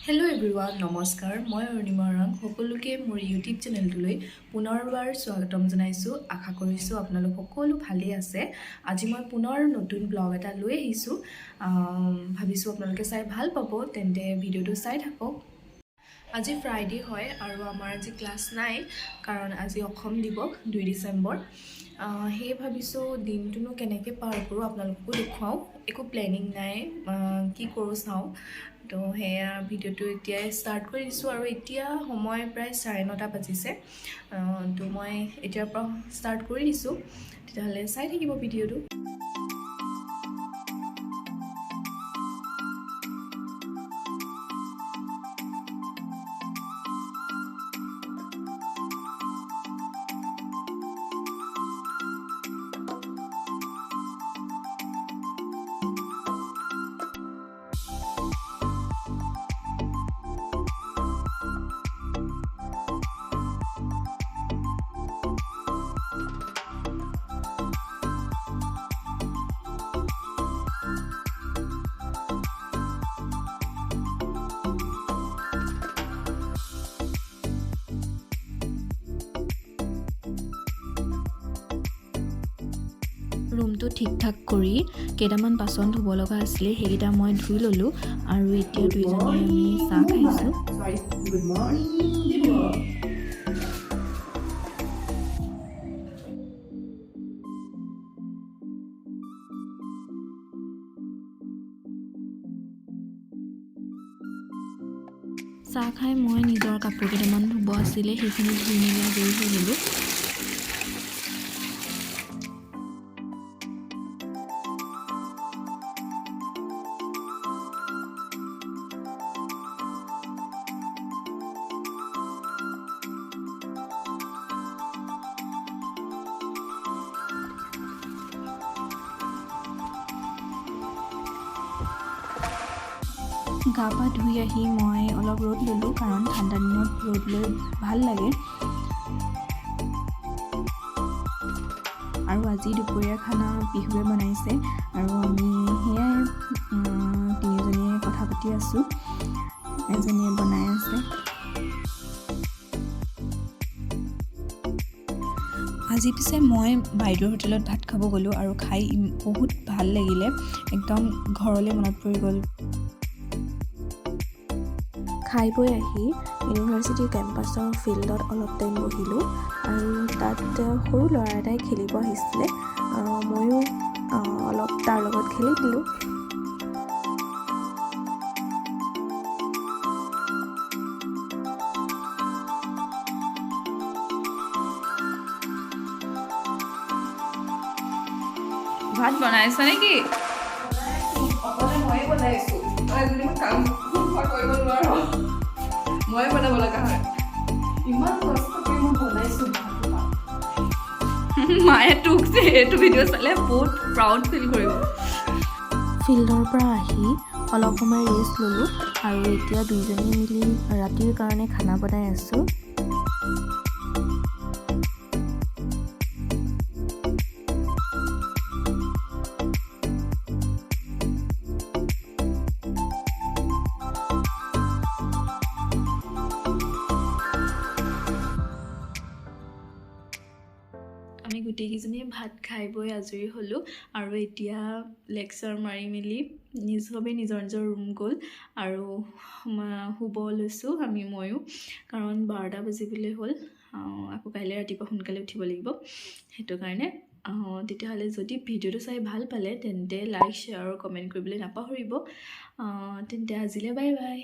Hello' everyone নমস্কাৰ মই অৰুণিমা ৰাং সকলোকে মোৰ ইউটিউব চেনেলটোলৈ পুনৰবাৰ স্বাগতম জনাইছোঁ আশা কৰিছোঁ আপোনালোক সকলো ভালেই আছে আজি মই পুনৰ নতুন ব্লগ এটা লৈ আহিছোঁ ভাবিছোঁ আপোনালোকে চাই ভাল পাব তেন্তে ভিডিঅ'টো চাই থাকক আজি ফ্ৰাইডে হয় আৰু আমাৰ আজি ক্লাছ নাই কাৰণ আজি অসম দিৱস 2 ডিচেম্বৰ সেই ভাবিছোঁ দিনটোনো কেনেকৈ পাৰ কৰোঁ আপোনালোককো দেখুৱাওঁ একো প্লেনিং নাই কি কৰোঁ চাওঁ তো সেয়া ভিডিঅ'টো এতিয়াই ষ্টাৰ্ট কৰি দিছোঁ আৰু এতিয়া সময় প্ৰায় 9:30 বাজিছে তো মই এতিয়াৰ পৰা ষ্টাৰ্ট কৰি দিছোঁ তেতিয়াহ'লে চাই থাকিব ভিডিঅ'টো ৰুমটো ঠিক ঠাক কৰি কেইটামান বাচন ধুব লগা আছিলে সেইকেইটা মই ধুই ল'লোঁ আৰু এতিয়া দুইজনে আমি চাহ খাইছোঁ গুড মৰ্ণিং চাহ খাই মই নিজৰ কাপোৰ কেইটামান ধুব আছিলে সেইখিনি ধুই মেলি আজৰি হৈ ল'লোঁ গা পা ধুই আহি মই অলপ ৰ'দ ল'লোঁ কাৰণ ঠাণ্ডা দিনত ৰ'দ লৈ ভাল লাগে আৰু আজি দুপৰীয়া খানা বিহুৱে বনাইছে আৰু আমি সেয়াই তিনিজনীয়ে কথা পাতি আছোঁ এজনীয়ে বনাই আছে আজি পিছে মই বাইদেউৰ হোটেলত ভাত খাব গ'লোঁ আৰু খাই বহুত ভাল লাগিলে একদম ঘৰলৈ মনত পৰি গ'ল খাই বৈ আহি ইউনিভাৰ্চিটিৰ কেম্পাছৰ ফিল্ডত অলপ টাইম বহিলোঁ আৰু তাত সৰু ল'ৰা এটাই খেলিব আহিছিলে ময়ো অলপ তাৰ লগত খেলি দিলোঁ ভাত বনাইছ নেকি? অকলে ময়ে বনাইছোঁ তই যদি কাম কৰিব নোৱাৰ ময়ে বনাব লগা হয় ইমান কষ্ট কৰি মই বনাইছোঁ মায়ে তোক যে এইটো ভিডিঅ' চালে বহুত প্ৰাউড ফিল কৰিব ফিল্ডৰ পৰা আহি অলপ সময় ৰেষ্ট ল'লোঁ আৰু এতিয়া দুইজনী মিলি ৰাতিৰ কাৰণে খানা বনাই আছোঁ আমি গোটেইকেইজনীয়ে ভাত খাই বৈ আজৰি হ'লোঁ আৰু এতিয়া লেকচাৰ মাৰি মেলি চবেই নিজৰ নিজৰ ৰুম গ'ল আৰু শুব লৈছোঁ ময়ো কাৰণ 12টা বাজিবলৈ হ'ল আকৌ কাইলৈ ৰাতিপুৱা সোনকালে উঠিব লাগিব সেইটো কাৰণে তেতিয়াহ'লে যদি ভিডিঅ'টো চাই ভাল পালে তেন্তে লাইক শ্বেয়াৰ আৰু কমেণ্ট কৰিবলৈ নাপাহৰিব তেন্তে আজিলৈ বাই বাই